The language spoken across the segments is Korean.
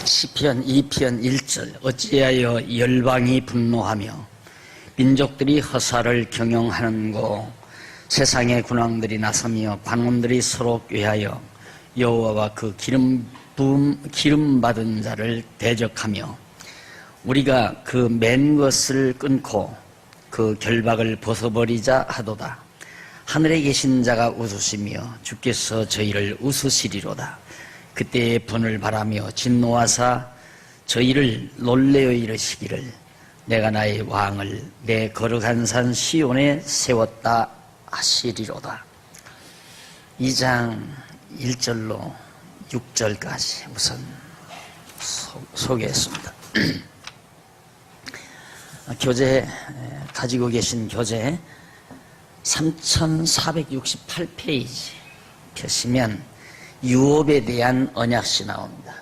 시편 2편 1절 어찌하여 열방이 분노하며 민족들이 허사를 경영하는고 세상의 군왕들이 나서며 관원들이 서로 꾀하여 여호와와 그 기름 받은 자를 대적하며 우리가 그 맨 것을 끊고 그 결박을 벗어버리자 하도다. 하늘에 계신 자가 웃으시며 주께서 저희를 웃으시리로다. 그때의 분을 바라며 진노하사 저희를 놀래어 이르시기를 내가 나의 왕을 내 거룩한 산 시온에 세웠다 하시리로다. 2장 1절로 6절까지 우선 소개했습니다. 교재 가지고 계신 교재 3468페이지 펴시면 유업에 대한 언약시 나옵니다.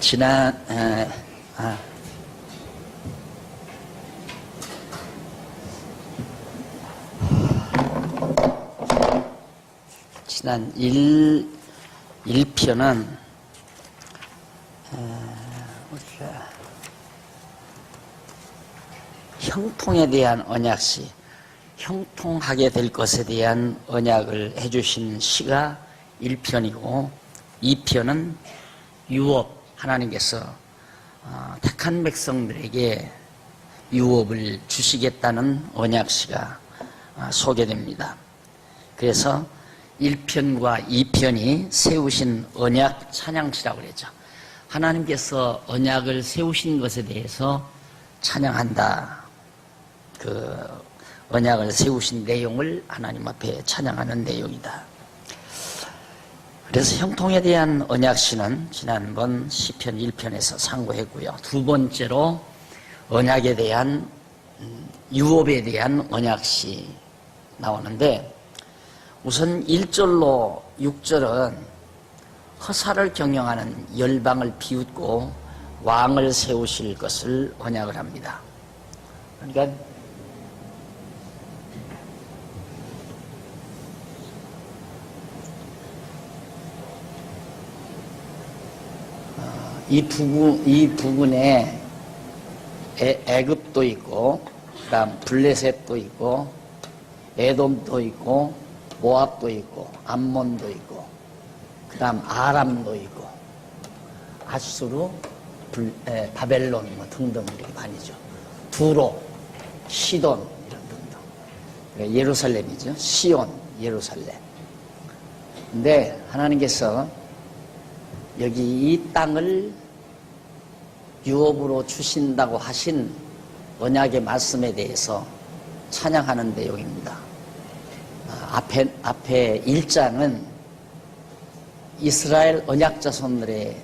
지난 1편은 우리가 형통에 대한 언약시, 형통하게 될 것에 대한 언약을 해주신 시가 1편이고 2편은 유업, 하나님께서 택한 백성들에게 유업을 주시겠다는 언약시가 소개됩니다. 그래서 1편과 2편이 세우신 언약 찬양시라고 그랬죠. 하나님께서 언약을 세우신 것에 대해서 찬양한다. 그 언약을 세우신 내용을 하나님 앞에 찬양하는 내용이다. 그래서 형통에 대한 언약시는 지난번 시편 1편에서 상고했고요. 두 번째로 언약에 대한 유업에 대한 언약시 나오는데 우선 1절로 6절은 허사를 경영하는 열방을 비웃고 왕을 세우실 것을 언약을 합니다. 그러니까 이 부근에 애굽도 있고, 그다음 블레셋도 있고, 에돔도 있고, 모압도 있고, 암몬도 있고, 그다음 아람도 있고, 아수르, 바벨론 뭐 등등 이렇게 많이죠. 두로, 시돈 이런 등등. 예루살렘이죠. 시온, 예루살렘. 근데 하나님께서 여기 이 땅을 유업으로 주신다고 하신 언약의 말씀에 대해서 찬양하는 내용입니다. 앞에 1장은 이스라엘 언약 자손들의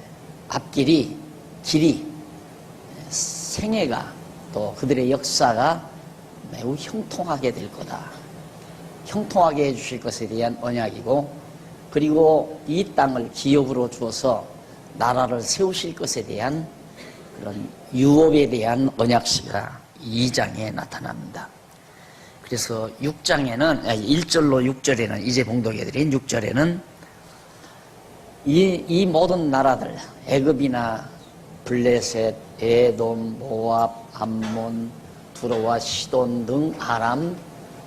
앞길이, 길이, 생애가 또 그들의 역사가 매우 형통하게 될 거다. 형통하게 해주실 것에 대한 언약이고, 그리고 이 땅을 기업으로 주어서 나라를 세우실 것에 대한 그런 유업에 대한 언약시가 2장에 나타납니다. 그래서 6장에는, 1절로 6절에는, 이제 봉독해드린 6절에는 이 모든 나라들, 애굽이나 블레셋, 에돔, 모압, 암몬, 두로와 시돈 등 아람,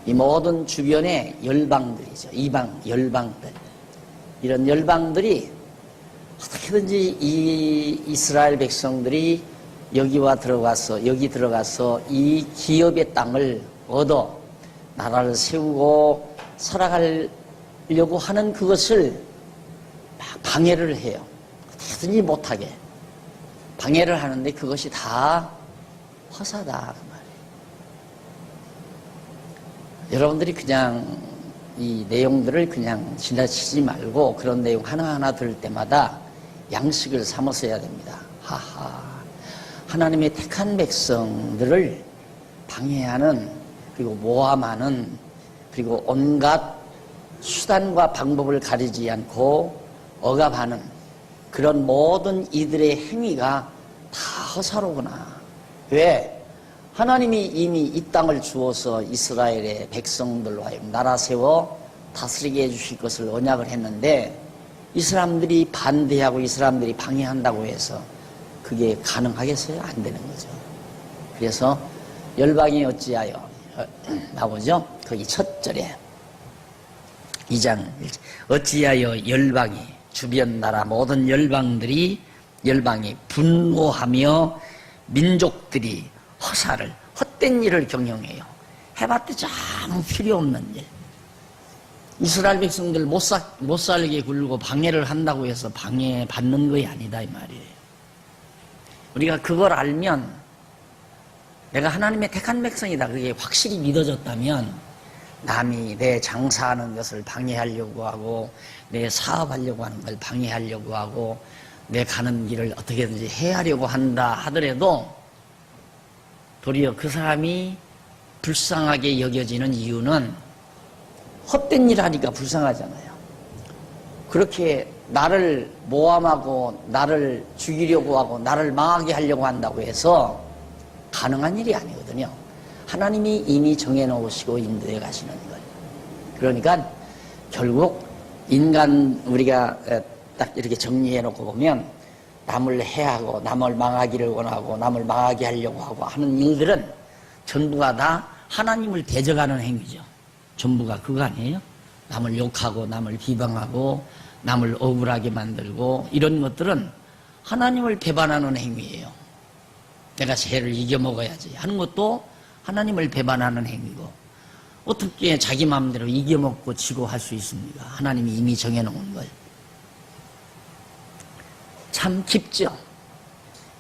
이 모든 주변의 열방들이죠. 이방 열방들. 이런 열방들이 어떻게든지 이 이스라엘 백성들이 여기 들어가서 이 기업의 땅을 얻어 나라를 세우고 살아가려고 하는 그것을 방해를 해요. 어떻게든지 못하게 방해를 하는데 그것이 다 허사다 그 말이에요. 여러분들이 그냥 이 내용들을 그냥 지나치지 말고 그런 내용 하나하나 들을 때마다 양식을 삼아서 해야 됩니다. 하하, 하나님의 택한 백성들을 방해하는, 그리고 모함하는, 그리고 온갖 수단과 방법을 가리지 않고 억압하는 그런 모든 이들의 행위가 다 허사로구나. 왜? 하나님이 이미 이 땅을 주어서 이스라엘의 백성들로 하여금 나라 세워 다스리게 해주실 것을 언약을 했는데 이 사람들이 반대하고 이 사람들이 방해한다고 해서 그게 가능하겠어요? 안 되는 거죠. 그래서 열방이 어찌하여 나오죠? 거기 첫 절에 2장 어찌하여 열방이 주변 나라 모든 열방이 분노하며 민족들이 허사를 헛된 일을 경영해요. 해봤더니 아무 필요 없는 일. 이스라엘 백성들 못 살게 굴고 방해를 한다고 해서 방해받는 것이 아니다 이 말이에요. 우리가 그걸 알면 내가 하나님의 택한 백성이다 그게 확실히 믿어졌다면 남이 내 장사하는 것을 방해하려고 하고 내 사업하려고 하는 걸 방해하려고 하고 내 가는 길을 어떻게든지 해하려고 한다 하더라도 도리어 그 사람이 불쌍하게 여겨지는 이유는 헛된 일 하니까 불쌍하잖아요. 그렇게 나를 모함하고 나를 죽이려고 하고 나를 망하게 하려고 한다고 해서 가능한 일이 아니거든요. 하나님이 이미 정해놓으시고 인도해 가시는 거예요. 그러니까 결국 인간 우리가 딱 이렇게 정리해놓고 보면 남을 해하고 남을 망하기를 원하고 남을 망하게 하려고 하고 하는 일들은 전부가 다 하나님을 대적하는 행위죠. 전부가 그거 아니에요? 남을 욕하고 남을 비방하고 남을 억울하게 만들고 이런 것들은 하나님을 배반하는 행위예요. 내가 죄를 이겨먹어야지 하는 것도 하나님을 배반하는 행위고 어떻게 자기 마음대로 이겨먹고 지고 할 수 있습니까? 하나님이 이미 정해놓은 걸. 참 깊죠.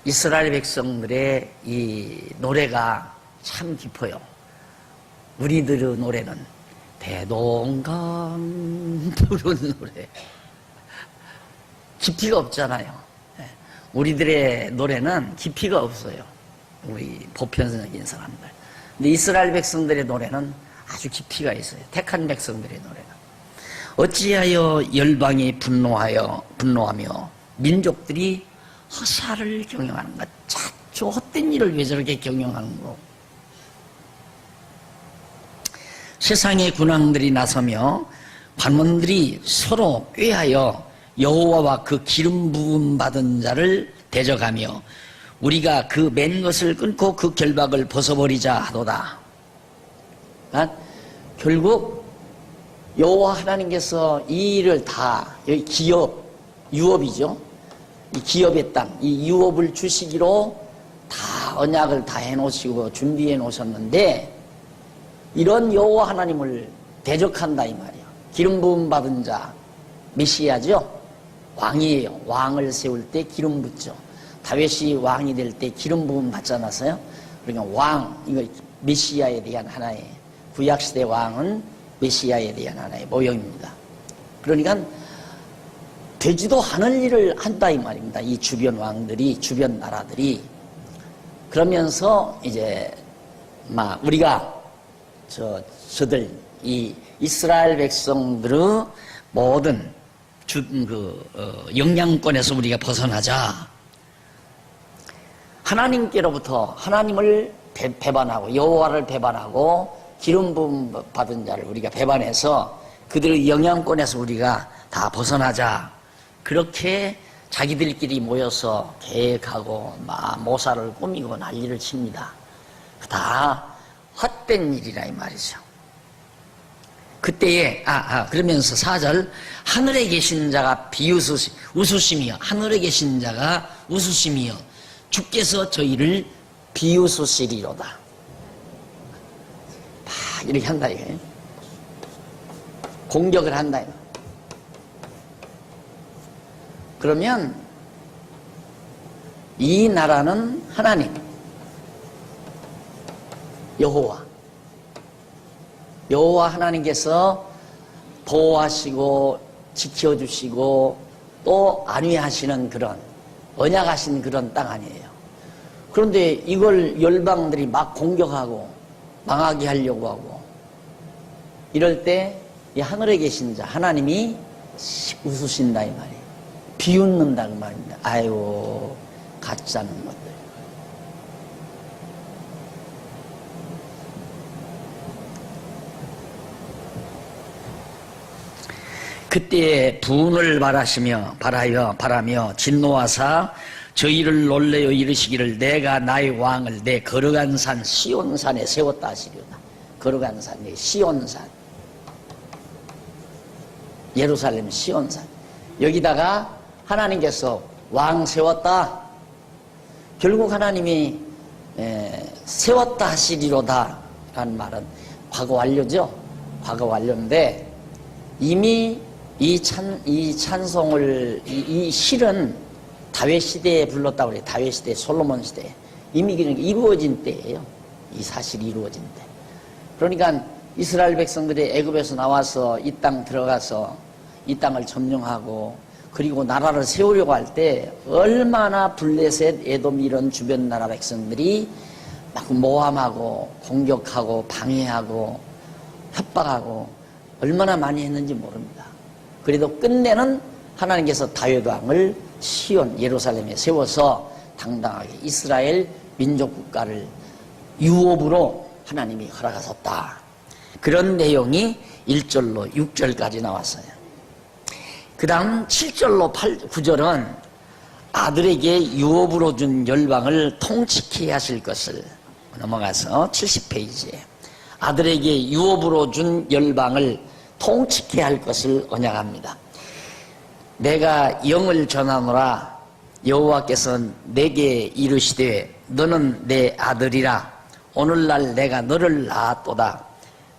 이스라엘 백성들의 이 노래가 참 깊어요. 우리들의 노래는 대동강 부르는 노래. 깊이가 없잖아요. 우리들의 노래는 깊이가 없어요. 우리 보편적인 사람들. 근데 이스라엘 백성들의 노래는 아주 깊이가 있어요. 택한 백성들의 노래는. 어찌하여 열방이 분노하며 민족들이 허사를 경영하는가. 저 헛된 일을 왜 저렇게 경영하는 거. 세상의 군왕들이 나서며 관원들이 서로 꾀하여 여호와와 그 기름 부음 받은 자를 대적하며 우리가 그 맨 것을 끊고 그 결박을 벗어버리자 하도다. 그러니까 결국 여호와 하나님께서 이 일을 다 여기 유업이죠. 이 기업의 땅, 이 유업을 주시기로 다 언약을 다 해놓으시고 준비해 놓으셨는데 이런 여호와 하나님을 대적한다 이 말이에요. 기름 부음 받은 자 메시아죠. 왕이에요. 왕을 세울 때 기름 붓죠. 다윗이 왕이 될 때 기름 부음 받지 않았어요? 그러니까 왕, 이거 메시아에 대한 하나의 구약시대 왕은 메시아에 대한 하나의 모형입니다. 그러니까 되지도 않을 일을 한다 이 말입니다. 이 주변 왕들이, 주변 나라들이. 그러면서 이제 막 우리가 저들 이 이스라엘 백성들의 모든 영향권에서 우리가 벗어나자. 하나님께로부터 하나님을 배반하고 여호와를 배반하고 기름 부음 받은 자를 우리가 배반해서 그들의 영향권에서 우리가 다 벗어나자. 그렇게 자기들끼리 모여서 계획하고 막 모사를 꾸미고 난리를 칩니다. 다 헛된 일이라 이 말이죠. 그때에 그러면서 4절 하늘에 계신 자가 웃으시며 하늘에 계신 자가 웃으시며 주께서 저희를 비웃으시리로다. 막 이렇게 한다 이거예요. 공격을 한다 이거. 그러면 이 나라는 하나님 여호와 하나님께서 보호하시고 지켜주시고 또 안위하시는 그런 언약하신 그런 땅 아니에요. 그런데 이걸 열방들이 막 공격하고 망하게 하려고 하고 이럴 때 이 하늘에 계신 자 하나님이 웃으신다 이 말이에요. 비웃는다 그 말입니다. 아유 가짜는 것들. 그때 분을 바라며 진노하사 저희를 놀래어 이르시기를 내가 나의 왕을 내 거룩한 산 시온산에 세웠다 하시리로다. 거룩한 산이 시온산, 예루살렘 시온산, 여기다가 하나님께서 왕 세웠다. 결국 하나님이 세웠다 하시리로다 라는 말은 과거 완료죠. 과거 완료인데 이미 이 찬송을 이 실은 다윗 시대에 불렀다고 그래요. 다윗 시대, 솔로몬 시대 이미 이루어진 때예요. 이 사실이 이루어진 때. 그러니까 이스라엘 백성들이 애굽에서 나와서 이 땅 들어가서 이 땅을 점령하고 그리고 나라를 세우려고 할 때 얼마나 블레셋, 에돔 이런 주변 나라 백성들이 막 모함하고 공격하고 방해하고 협박하고 얼마나 많이 했는지 모릅니다. 그래도 끝내는 하나님께서 다윗 왕을 시온 예루살렘에 세워서 당당하게 이스라엘 민족 국가를 유업으로 하나님이 허락하셨다. 그런 내용이 1절로 6절까지 나왔어요. 그 다음 7절로 9절은 아들에게 유업으로 준 열방을 통치케 하실 것을, 넘어가서 70페이지에 아들에게 유업으로 준 열방을 통치케 할 것을 언약합니다. 내가 영을 전하노라. 여호와께서 내게 이르시되 너는 내 아들이라. 오늘날 내가 너를 낳았도다.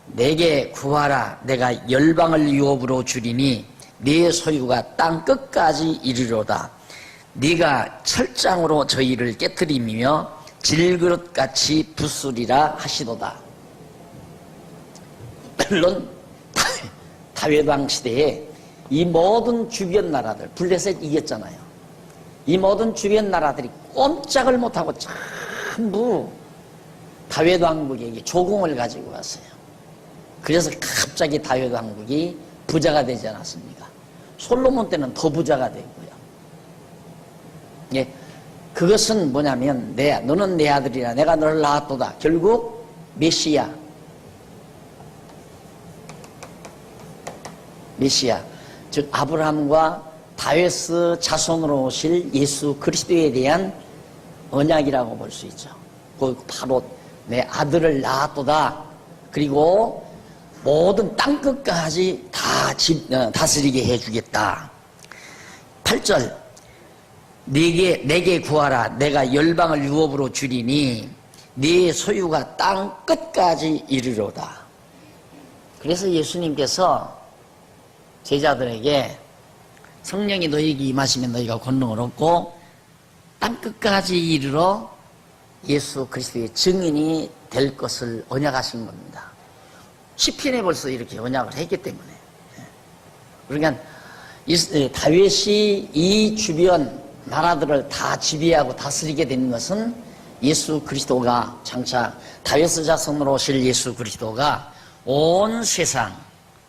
내게 구하라. 내가 열방을 유업으로 주리니 네 소유가 땅 끝까지 이르리로다. 네가 철장으로 저희를 깨뜨리며 질그릇같이 부수리라 하시도다. 물론 다윗 왕 시대에 이 모든 주변 나라들, 블레셋 이겼잖아요. 이 모든 주변 나라들이 꼼짝을 못하고 전부 다윗 왕국에게 조공을 가지고 왔어요. 그래서 갑자기 다윗 왕국이 부자가 되지 않았습니까? 솔로몬 때는 더 부자가 되고요. 예, 그것은 뭐냐면 너는 내 아들이라. 내가 너를 낳았도다. 결국 메시아, 즉 아브라함과 다윗의 자손으로 오실 예수 그리스도에 대한 언약이라고 볼 수 있죠. 바로 내 아들을 낳았도다. 그리고 모든 땅끝까지 다 다스리게 해주겠다. 8절 내게 구하라. 내가 열방을 유업으로 주리니 네 소유가 땅 끝까지 이르리로다. 그래서 예수님께서 제자들에게 성령이 너희에게 임하시면 너희가 권능을 얻고 땅끝까지 이르러 예수 그리스도의 증인이 될 것을 언약하신 겁니다. 시편에 벌써 이렇게 언약을 했기 때문에. 그러니까 다윗이 이 주변 나라들을 다 지배하고 다스리게 된 것은 예수 그리스도가 장차 다윗의 자손으로 오실 예수 그리스도가 온 세상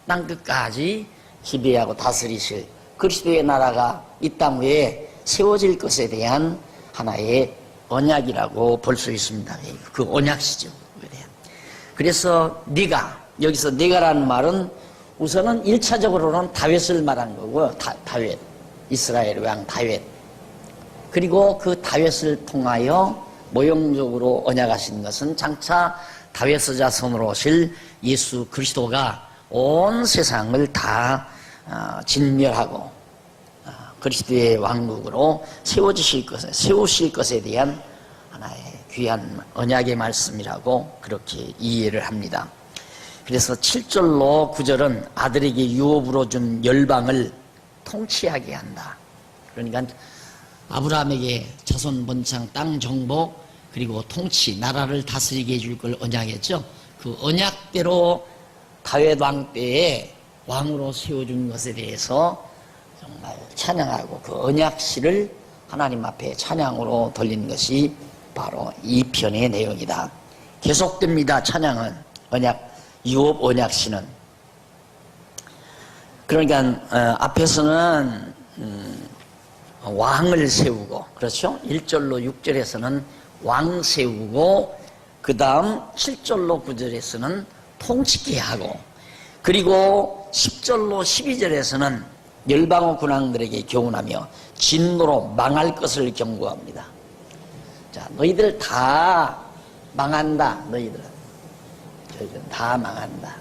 땅끝까지 지배하고 다스리실 그리스도의 나라가 이 땅 위에 세워질 것에 대한 하나의 언약이라고 볼 수 있습니다. 그 언약시죠. 그래서 여기서 네가라는 말은 우선은 1차적으로는 다윗을 말한 거고, 다윗, 이스라엘 왕 다윗. 그리고 그 다윗을 통하여 모형적으로 언약하신 것은 장차 다윗의 자손으로 오실 예수 그리스도가 온 세상을 다 진멸하고 그리스도의 왕국으로 세우실 것에 대한 하나의 귀한 언약의 말씀이라고 그렇게 이해를 합니다. 그래서 7절로 9절은 아들에게 유업으로 준 열방을 통치하게 한다. 그러니까 아브라함에게 자손 번창, 땅 정복, 그리고 통치, 나라를 다스리게 해줄 걸 언약했죠. 그 언약대로 다윗 왕 때에 왕으로 세워준 것에 대해서 정말 찬양하고 그 언약시를 하나님 앞에 찬양으로 돌린 것이 바로 이 편의 내용이다. 계속됩니다. 찬양은 유업 언약시는. 그러니까 앞에서는 왕을 세우고, 그렇죠? 1절로 6절에서는 왕 세우고, 그 다음 7절로 9절에서는 통치케 하고, 그리고 10절로 12절에서는 열방의 군왕들에게 교훈하며 진노로 망할 것을 경고합니다. 자, 너희들 다 망한다. 너희들은 다 망한다.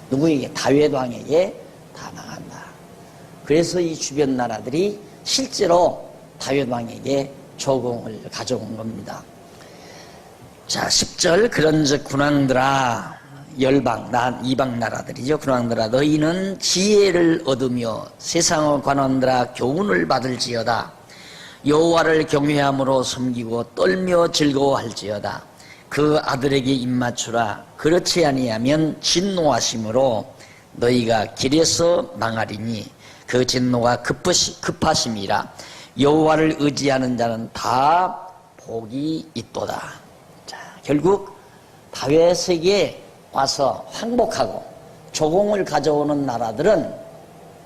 누구에게? 다윗 왕에게 다 망한다. 그래서 이 주변 나라들이 실제로 다윗 왕에게 조공을 가져온 겁니다. 자, 10절 그런즉 군왕들아, 열방, 이방 나라들이죠. 군왕들아, 너희는 지혜를 얻으며 세상의 관원들아 교훈을 받을지어다. 여호와를 경외함으로 섬기고 떨며 즐거워할지어다. 그 아들에게 입맞추라. 그렇지 아니하면 진노하심으로 너희가 길에서 망하리니 그 진노가 급하심이라. 여호와를 의지하는 자는 다 복이 있도다. 자, 결국 다윗에게 와서 항복하고 조공을 가져오는 나라들은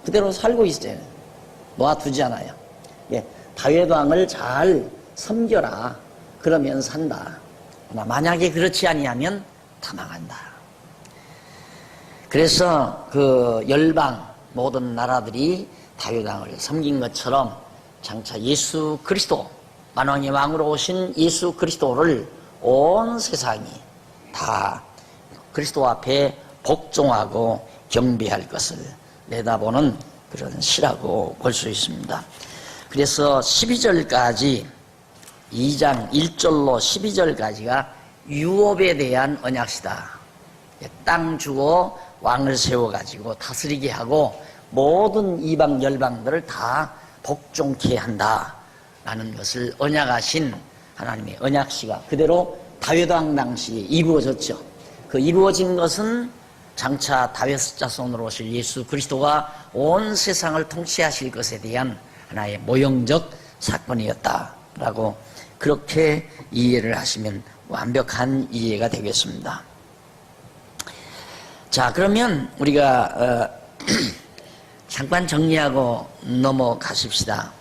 그대로 살고 있어요. 놓아두지 않아요. 예, 다윗 왕을 잘 섬겨라. 그러면 산다. 그러나 만약에 그렇지 아니하면 다 망한다. 그래서 그 열방 모든 나라들이 다윗 왕을 섬긴 것처럼 장차 예수 그리스도, 만왕의 왕으로 오신 예수 그리스도를 온 세상이 다 그리스도 앞에 복종하고 경배할 것을 내다보는 그런 시라고 볼 수 있습니다. 그래서 12절까지 2장 1절로 12절까지가 유업에 대한 언약시다. 땅 주고 왕을 세워가지고 다스리게 하고 모든 이방 열방들을 다 복종케 한다라는 것을 언약하신 하나님의 언약시가 그대로 다윗 왕 당시에 이루어졌죠. 그 이루어진 것은 장차 다윗 자손으로 오실 예수 그리스도가 온 세상을 통치하실 것에 대한 하나의 모형적 사건이었다라고 그렇게 이해를 하시면 완벽한 이해가 되겠습니다. 자, 그러면 우리가 잠깐 정리하고 넘어가십시다.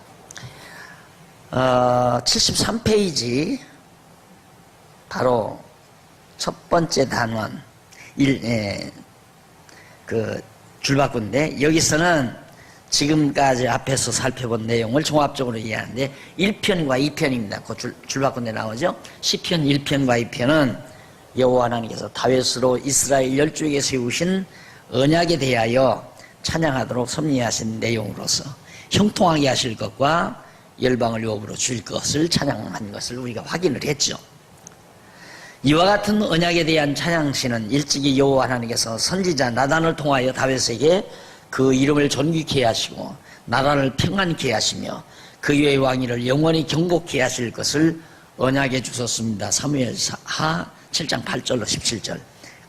73페이지 바로 첫 번째 단원 그 줄바꾼데, 여기서는 지금까지 앞에서 살펴본 내용을 종합적으로 이해하는데 1편과 2편입니다. 그 줄바꾼데 나오죠. 시편 1편과 2편은 여호와 하나님께서 다윗으로 이스라엘 열조에게 세우신 언약에 대하여 찬양하도록 섭리하신 내용으로서 형통하게 하실 것과 열방을 유업으로 줄 것을 찬양한 것을 우리가 확인을 했죠. 이와 같은 언약에 대한 찬양시는 일찍이 여호와 하나님께서 선지자 나단을 통하여 다윗에게 그 이름을 존귀케 하시고 나라를 평안케 하시며 그의 왕위를 영원히 경복케 하실 것을 언약해 주셨습니다. 사무엘하 7장 8절로 17절.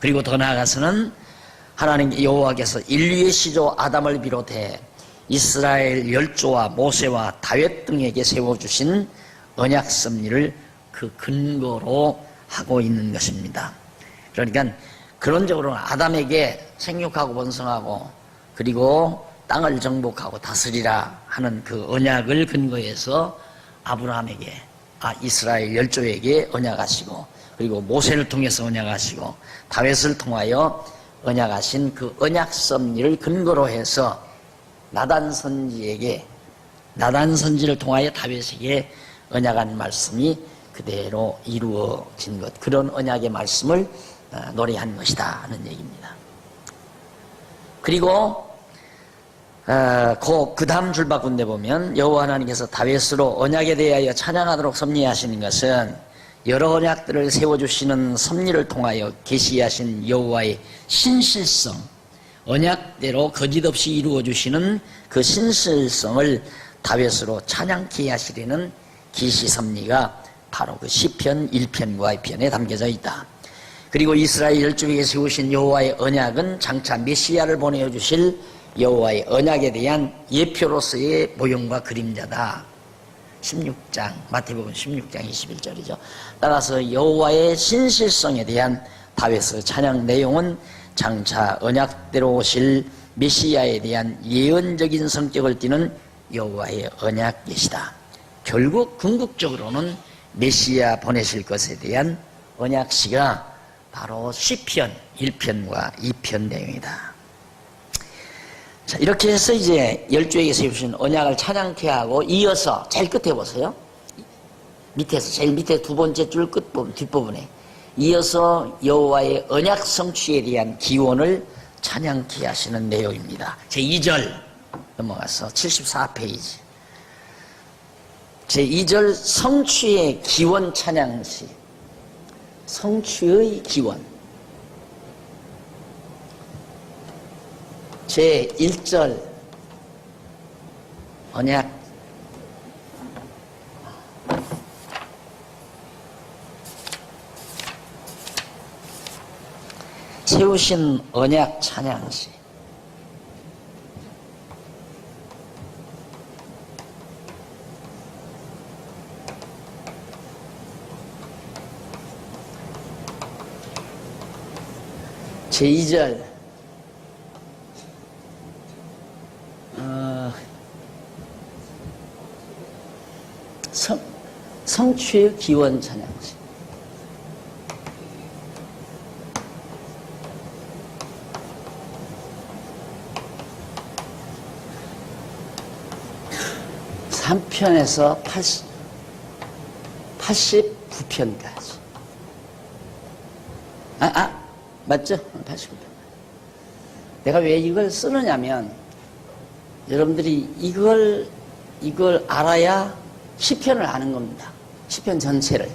그리고 더 나아가서는 하나님 여호와께서 인류의 시조 아담을 비롯해 이스라엘 열조와 모세와 다윗 등에게 세워주신 언약 섭리를 그 근거로 하고 있는 것입니다. 그러니까 그런적으로는 아담에게 생육하고 번성하고 그리고 땅을 정복하고 다스리라 하는 그 언약을 근거해서 아브라함에게, 이스라엘 열조에게 언약하시고 그리고 모세를 통해서 언약하시고 다윗을 통하여 언약하신 그 언약 섭리를 근거로 해서 나단 선지를 통하여 다윗에게 언약한 말씀이 그대로 이루어진 것, 그런 언약의 말씀을 노래한 것이다 하는 얘기입니다. 그리고 그 다음 줄바꾼데 보면 여호와 하나님께서 다윗으로 언약에 대하여 찬양하도록 섭리하시는 것은 여러 언약들을 세워주시는 섭리를 통하여 계시하신 여호와의 신실성, 언약대로 거짓없이 이루어주시는 그 신실성을 다윗으로 찬양케 하시려는 계시 섭리가 바로 그 시편 1편과 2편에 담겨져 있다. 그리고 이스라엘 열조에게 세우신 여호와의 언약은 장차 메시아를 보내주실 여호와의 언약에 대한 예표로서의 모형과 그림자다. 16장, 마태복음 16장 21절이죠. 따라서 여호와의 신실성에 대한 다윗의 찬양 내용은 장차 언약대로 오실 메시아에 대한 예언적인 성격을 띠는 여호와의 언약 계시다. 결국 궁극적으로는 메시아 보내실 것에 대한 언약시가 바로 시편 1편과 2편 내용이다. 자, 이렇게 해서 이제 열조에게 세우신 언약을 찬양케 하고, 이어서 제일 끝에 보세요. 밑에서 제일 밑에 두 번째 줄 끝부분, 뒷부분에 이어서 여호와의 언약 성취에 대한 기원을 찬양케 하시는 내용입니다. 제2절 넘어가서 74페이지. 제2절 성취의 기원 찬양시. 성취의 기원. 제1절 언약 세우신 언약 찬양시. 제2절 성취의 기원 찬양시. 삼편에서 89편까지. 맞죠? 89편. 내가 왜 이걸 쓰느냐면, 여러분들이 이걸 알아야 시편을 아는 겁니다. 시편 전체를.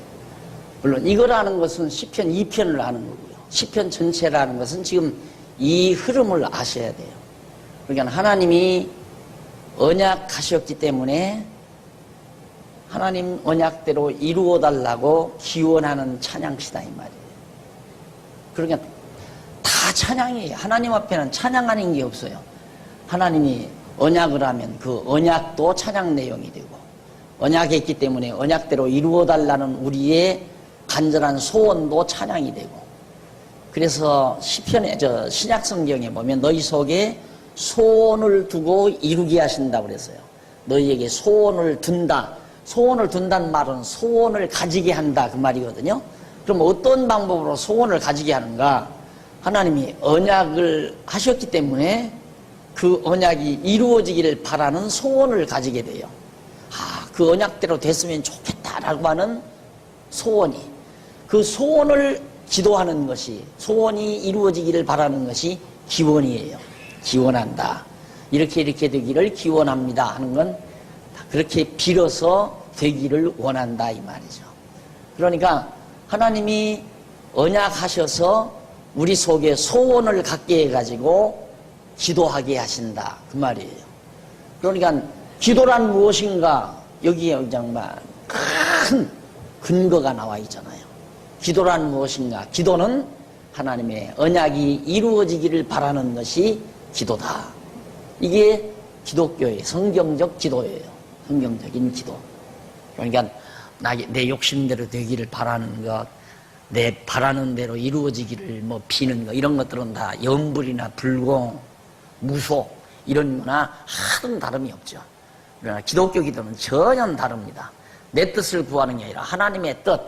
물론 이걸 아는 것은 시편 2편을 아는 거고요. 시편 전체를 아는 것은 지금 이 흐름을 아셔야 돼요. 그러니까 하나님이 언약하셨기 때문에 하나님 언약대로 이루어 달라고 기원하는 찬양시다 이 말이에요. 그러니까 다 찬양이에요. 하나님 앞에는 찬양 아닌 게 없어요. 하나님이 언약을 하면 그 언약도 찬양 내용이 되고, 언약했기 때문에 언약대로 이루어 달라는 우리의 간절한 소원도 찬양이 되고, 그래서 시편에 신약 성경에 보면 너희 속에 소원을 두고 이루게 하신다고 그랬어요. 너희에게 소원을 둔다. 소원을 둔다는 말은 소원을 가지게 한다 그 말이거든요. 그럼 어떤 방법으로 소원을 가지게 하는가? 하나님이 언약을 하셨기 때문에 그 언약이 이루어지기를 바라는 소원을 가지게 돼요. 그 언약대로 됐으면 좋겠다라고 하는 소원이, 그 소원을 기도하는 것이, 소원이 이루어지기를 바라는 것이 기원이에요. 기원한다. 이렇게 되기를 기원합니다 하는 건 그렇게 빌어서 되기를 원한다 이 말이죠. 그러니까 하나님이 언약하셔서 우리 속에 소원을 갖게 해가지고 기도하게 하신다 그 말이에요. 그러니까 기도란 무엇인가? 여기에 정말 큰 근거가 나와 있잖아요. 기도란 무엇인가? 기도는 하나님의 언약이 이루어지기를 바라는 것이 기도다. 이게 기독교의 성경적 기도예요. 성경적인 기도. 그러니까 내 욕심대로 되기를 바라는 것, 내 바라는 대로 이루어지기를 비는 것, 이런 것들은 다 염불이나 불공, 무속 이런 거나 하등 다름이 없죠. 그러나 기독교 기도는 전혀 다릅니다. 내 뜻을 구하는 게 아니라 하나님의 뜻,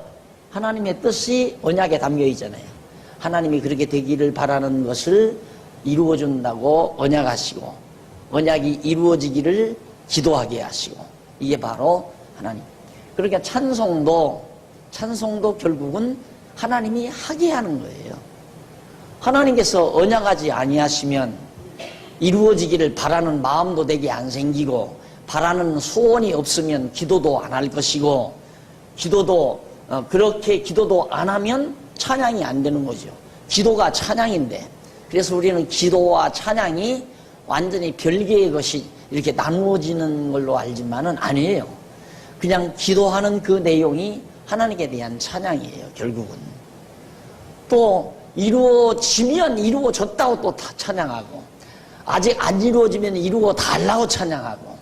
하나님의 뜻이 언약에 담겨 있잖아요. 하나님이 그렇게 되기를 바라는 것을 이루어준다고 언약하시고, 언약이 이루어지기를 기도하게 하시고, 이게 바로 하나님. 그러니까 찬송도 결국은 하나님이 하게 하는 거예요. 하나님께서 언약하지 아니하시면 이루어지기를 바라는 마음도 내게 안 생기고, 바라는 소원이 없으면 기도도 안 할 것이고, 그렇게 기도도 안 하면 찬양이 안 되는 거죠. 기도가 찬양인데, 그래서 우리는 기도와 찬양이 완전히 별개의 것이 이렇게 나누어지는 걸로 알지만은 아니에요. 그냥 기도하는 그 내용이 하나님께 대한 찬양이에요, 결국은. 또 이루어지면 이루어졌다고 또 찬양하고, 아직 안 이루어지면 이루어 달라고 찬양하고,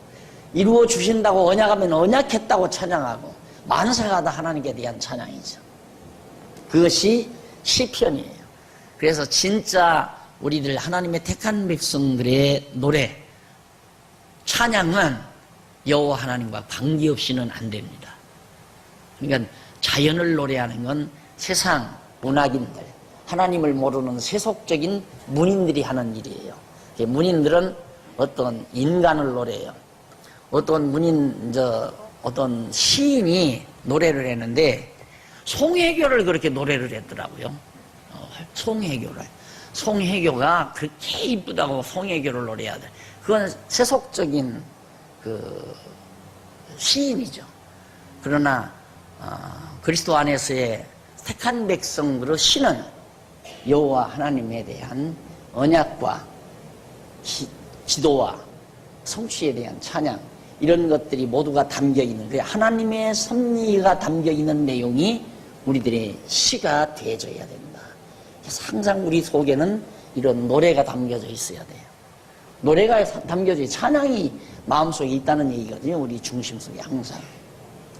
이루어 주신다고 언약하면 언약했다고 찬양하고, 만사가 다 하나님께 대한 찬양이죠. 그것이 시편이에요. 그래서 진짜 우리들 하나님의 택한 백성들의 노래, 찬양은 여호와 하나님과 관계없이는 안 됩니다. 그러니까 자연을 노래하는 건 세상 문학인들, 하나님을 모르는 세속적인 문인들이 하는 일이에요. 문인들은 어떤 인간을 노래해요. 어떤 시인이 노래를 했는데 송혜교를 그렇게 노래를 했더라고요. 송혜교가 그렇게 이쁘다고 송혜교를 노래해야 돼. 그건 세속적인 그 시인이죠. 그러나 그리스도 안에서의 택한 백성으로 신은 여호와 하나님에 대한 언약과 기도와 성취에 대한 찬양, 이런 것들이 모두가 담겨 있는 거예요. 하나님의 섭리가 담겨 있는 내용이 우리들의 시가 되어져야 된다. 그래서 항상 우리 속에는 이런 노래가 담겨져 있어야 돼요. 노래가 담겨져, 찬양이 마음속에 있다는 얘기거든요. 우리 중심 속에 항상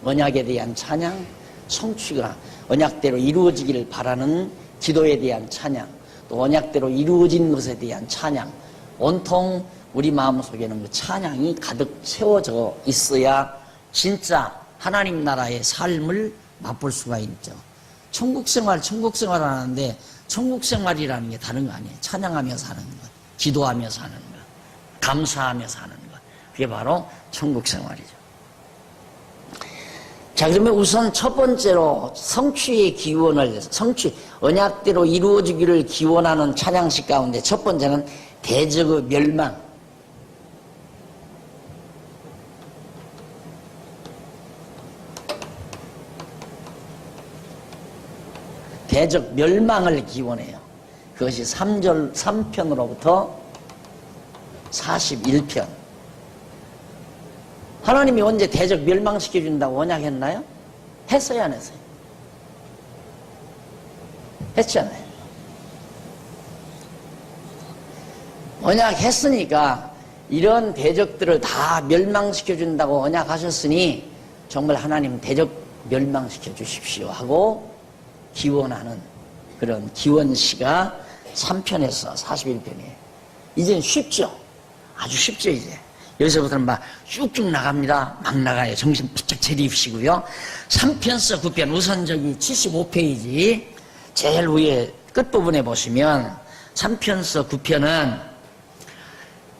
언약에 대한 찬양, 성취가 언약대로 이루어지기를 바라는 기도에 대한 찬양, 또 언약대로 이루어진 것에 대한 찬양, 온통 우리 마음속에는 그 찬양이 가득 채워져 있어야 진짜 하나님 나라의 삶을 맛볼 수가 있죠. 천국생활 하는데 천국생활이라는 게 다른 거 아니에요. 찬양하며 사는 것, 기도하며 사는 것, 감사하며 사는 것, 그게 바로 천국생활이죠. 자, 그러면 우선 첫 번째로 성취의 기원을, 언약대로 이루어지기를 기원하는 찬양식 가운데 첫 번째는 대적의 멸망. 대적 멸망을 기원해요. 그것이 3편으로부터 41편. 하나님이 언제 대적 멸망시켜준다고 언약했나요? 했어요, 안 했어요? 했잖아요. 언약했으니까 이런 대적들을 다 멸망시켜준다고 언약하셨으니 정말 하나님 대적 멸망시켜 주십시오 하고 기원하는 그런 기원시가 3편에서 41편이에요. 이제는 쉽죠? 아주 쉽죠, 이제. 여기서부터는 막 쭉쭉 나갑니다. 막 나가요. 정신 바짝 차리시고요. 3편서 9편, 우선 저기 75페이지 제일 위에 끝부분에 보시면 3편서 9편은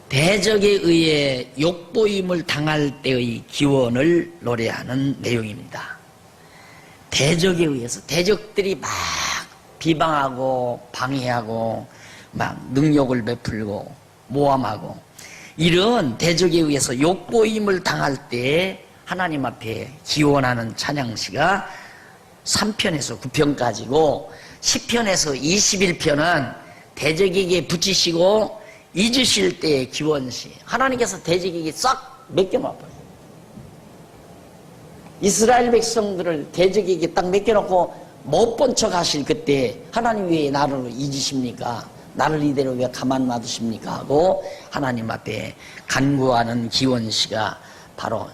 대적에 의해 욕보임을 당할 때의 기원을 노래하는 내용입니다. 대적에 의해서 대적들이 막 비방하고 방해하고 막 능욕을 베풀고 모함하고 이런 대적에 의해서 욕보임을 당할 때 하나님 앞에 기원하는 찬양시가 3편에서 9편까지고 10편에서 21편은 대적에게 붙이시고 잊으실 때의 기원시. 하나님께서 대적에게 싹 맡겨놔버려요. 이스라엘 백성들을 대적에게 딱 맡겨놓고 못 본 척 하실 그때 하나님 왜 나를 잊으십니까? 나를 이대로 왜 가만 놔두십니까? 하고 하나님 앞에 간구하는 기원시가 바로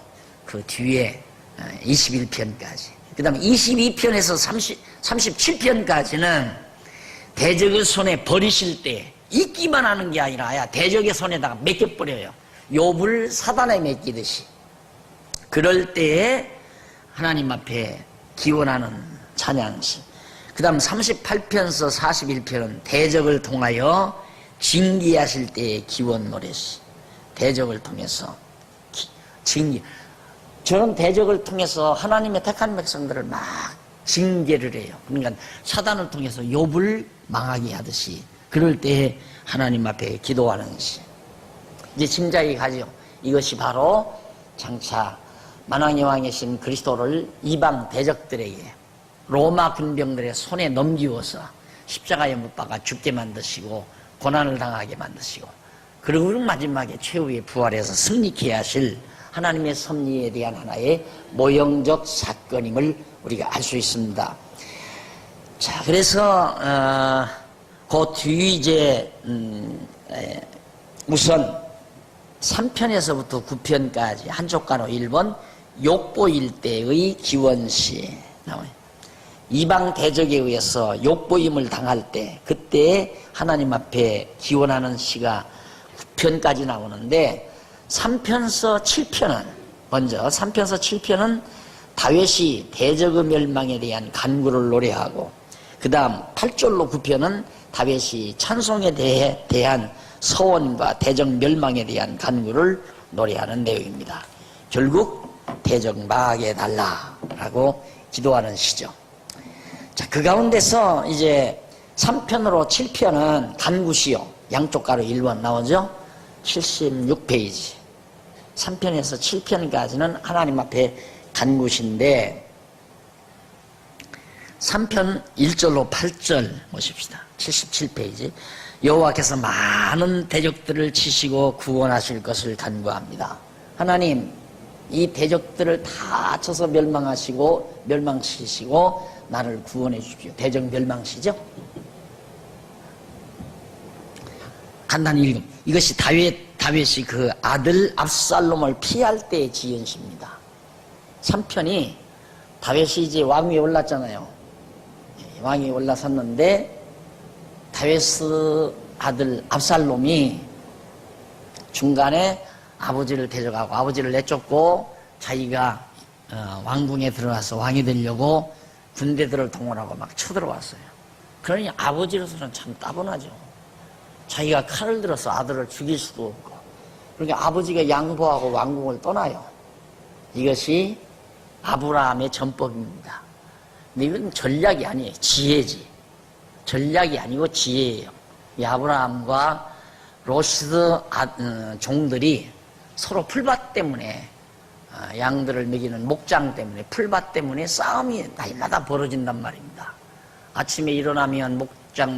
그 뒤에 21편까지. 그 다음에 22편에서 37편까지는 대적의 손에 버리실 때 잊기만 하는 게 아니라 대적의 손에다가 맡겨버려요. 욥을 사단에 맡기듯이. 그럴 때에 하나님 앞에 기원하는 찬양시. 그 다음 38편서 41편은 대적을 통하여 징계하실 때의 기원 노래시. 대적을 통해서 징계. 저는 대적을 통해서 하나님의 택한 백성들을 막 징계를 해요. 그러니까 사단을 통해서 욥을 망하게 하듯이 그럴 때에 하나님 앞에 기도하는 시. 이제 짐작이 가죠. 이것이 바로 장차 만왕의 왕이신 그리스도를 이방 대적들에게 로마 군병들의 손에 넘기워서 십자가에 못 박아 죽게 만드시고 고난을 당하게 만드시고 그리고 마지막에 최후의 부활해서 승리케 하실 하나님의 섭리에 대한 하나의 모형적 사건임을 우리가 알 수 있습니다. 자, 그래서 그 뒤 이제 우선 3편에서부터 9편까지 한쪽 가로 1번 욕보일 때의 기원시 나와요. 이방 대적에 의해서 욕보임을 당할 때 그때 하나님 앞에 기원하는 시가 9편까지 나오는데 3편서 7편은 먼저 3편서 7편은 다윗이 대적의 멸망에 대한 간구를 노래하고 그 다음 8절로 9편은 다윗이 찬송에 대한 서원과 대적 멸망에 대한 간구를 노래하는 내용입니다. 결국 대적 망하게 달라라고 기도하는 시죠. 자, 그 가운데서 이제 3편으로 7편은 간구시요. 양쪽 가로 1번 나오죠? 76페이지. 3편에서 7편까지는 하나님 앞에 간구시인데 3편 1절로 8절 보십시다. 77페이지. 여호와께서 많은 대적들을 치시고 구원하실 것을 간구합니다. 하나님, 이 대적들을 다 쳐서 멸망하시고 멸망시키시고 나를 구원해 주십시오. 대적 멸망시죠? 간단히 읽음. 이것이 다윗이 그 아들 압살롬을 피할 때의 지연시입니다. 3편이 다윗이 이제 왕위에 올랐잖아요. 왕위에 올라섰는데 다윗의 아들 압살롬이 중간에 아버지를 데려가고 아버지를 내쫓고 자기가 왕궁에 들어가서 왕이 되려고 군대들을 동원하고 막 쳐들어왔어요. 그러니 아버지로서는 참 따분하죠. 자기가 칼을 들어서 아들을 죽일 수도 없고, 그러니까 아버지가 양보하고 왕궁을 떠나요. 이것이 아브라함의 전법입니다. 근데 이건 전략이 아니에요. 지혜지. 전략이 아니고 지혜예요. 이 아브라함과 로시드 종들이 서로 풀밭 때문에, 양들을 먹이는 목장 때문에, 풀밭 때문에 싸움이 날마다 벌어진단 말입니다. 아침에 일어나면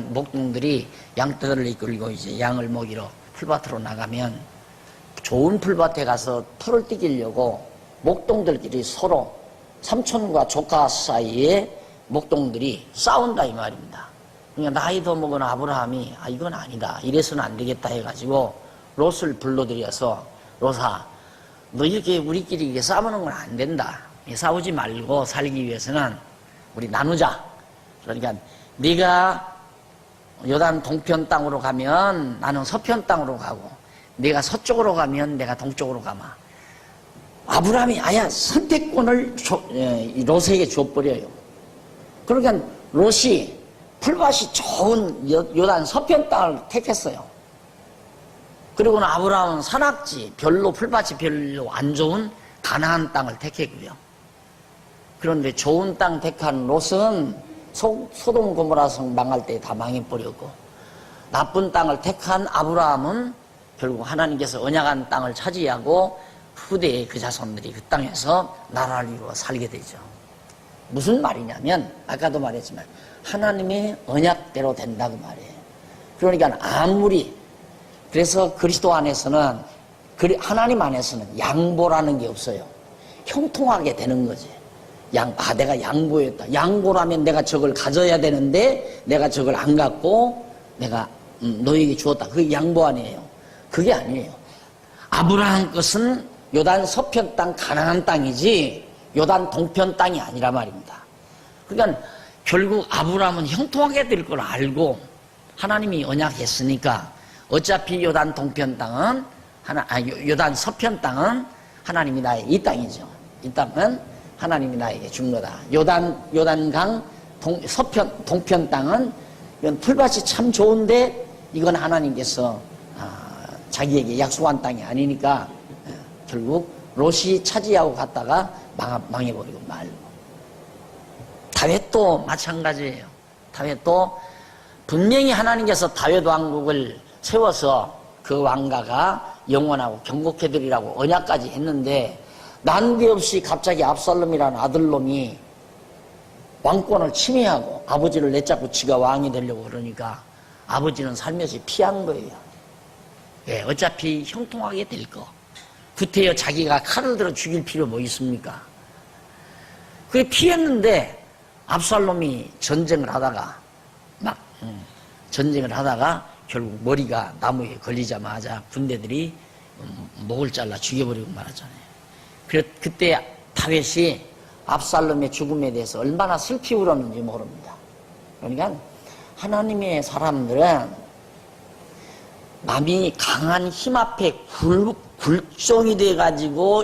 목동들이 양떼들을 이끌고 이제 양을 먹이러 풀밭으로 나가면 좋은 풀밭에 가서 풀을 뜯기려고 목동들끼리 서로 삼촌과 조카 사이에 목동들이 싸운다 이 말입니다. 그러니까 나이도 먹은 아브라함이 이건 아니다, 이래서는 안 되겠다 해가지고 롯을 불러들여서 롯아, 너 이렇게 우리끼리 이렇게 싸우는 건 안 된다. 싸우지 말고 살기 위해서는 우리 나누자. 그러니까 네가 요단 동편 땅으로 가면 나는 서편 땅으로 가고, 네가 서쪽으로 가면 내가 동쪽으로 가마. 아브라함이 아야 선택권을 롯에게 줘버려요. 그러니까 롯이 풀밭이 좋은 요단 서편 땅을 택했어요. 그리고는 아브라함은 산악지, 풀밭이 별로 안 좋은 가나안 땅을 택했고요. 그런데 좋은 땅 택한 롯은 소돔 고모라 성 망할 때 다 망해버렸고, 나쁜 땅을 택한 아브라함은 결국 하나님께서 언약한 땅을 차지하고 후대의 그 자손들이 그 땅에서 나라를 이루어 살게 되죠. 무슨 말이냐면 아까도 말했지만 하나님의 언약대로 된다고 말이에요. 그러니까 아무리, 그래서 그리스도 안에서는, 하나님 안에서는 양보라는 게 없어요. 형통하게 되는 거지. 내가 양보했다. 양보라면 내가 저걸 가져야 되는데 내가 저걸 안 갖고 내가 너에게 주었다. 그게 양보 아니에요. 그게 아니에요. 아브라함 것은 요단 서편 땅 가나안 땅이지 요단 동편 땅이 아니라 말입니다. 그러니까 결국 아브라함은 형통하게 될 걸 알고 하나님이 언약했으니까 어차피 요단 동편 땅은 요단 서편 땅은 하나님이 나의 이 땅이죠. 이 땅은 하나님이 나에게 준 거다. 요단강 동편 땅은 이건 풀밭이 참 좋은데 이건 하나님께서 자기에게 약속한 땅이 아니니까 결국 롯이 차지하고 갔다가 망해버리고 말고. 다윗도 마찬가지예요. 다윗도 분명히 하나님께서 다윗 왕국을 세워서 그 왕가가 영원하고 경고케되리라고 언약까지 했는데 난데없이 갑자기 압살롬이라는 아들놈이 왕권을 침해하고 아버지를 내쫓고 지가 왕이 되려고 그러니까 아버지는 살며시 피한 거예요. 예, 어차피 형통하게 될 거. 구태여 자기가 칼을 들어 죽일 필요 뭐 있습니까? 그게 피했는데 압살롬이 전쟁을 하다가 결국 머리가 나무에 걸리자마자 군대들이 목을 잘라 죽여버리고 말하잖아요. 그때 다윗이 압살롬의 죽음에 대해서 얼마나 슬피 울었는지 모릅니다. 그러니까 하나님의 사람들은 남이 강한 힘 앞에 굴종이 돼가지고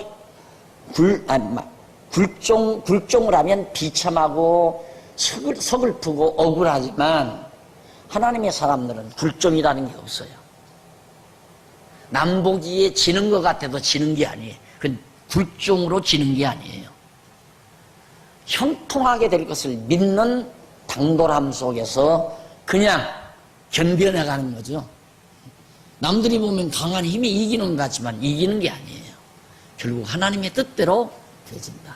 굴종을 하면 비참하고 서글프고 억울하지만 하나님의 사람들은 굴종이라는 게 없어요. 남 보기에 지는 것 같아도 지는 게 아니에요. 그 굴종으로 지는 게 아니에요. 형통하게 될 것을 믿는 당돌함 속에서 그냥 견뎌나가는 거죠. 남들이 보면 강한 힘이 이기는 것 같지만 이기는 게 아니에요. 결국 하나님의 뜻대로 되어진다.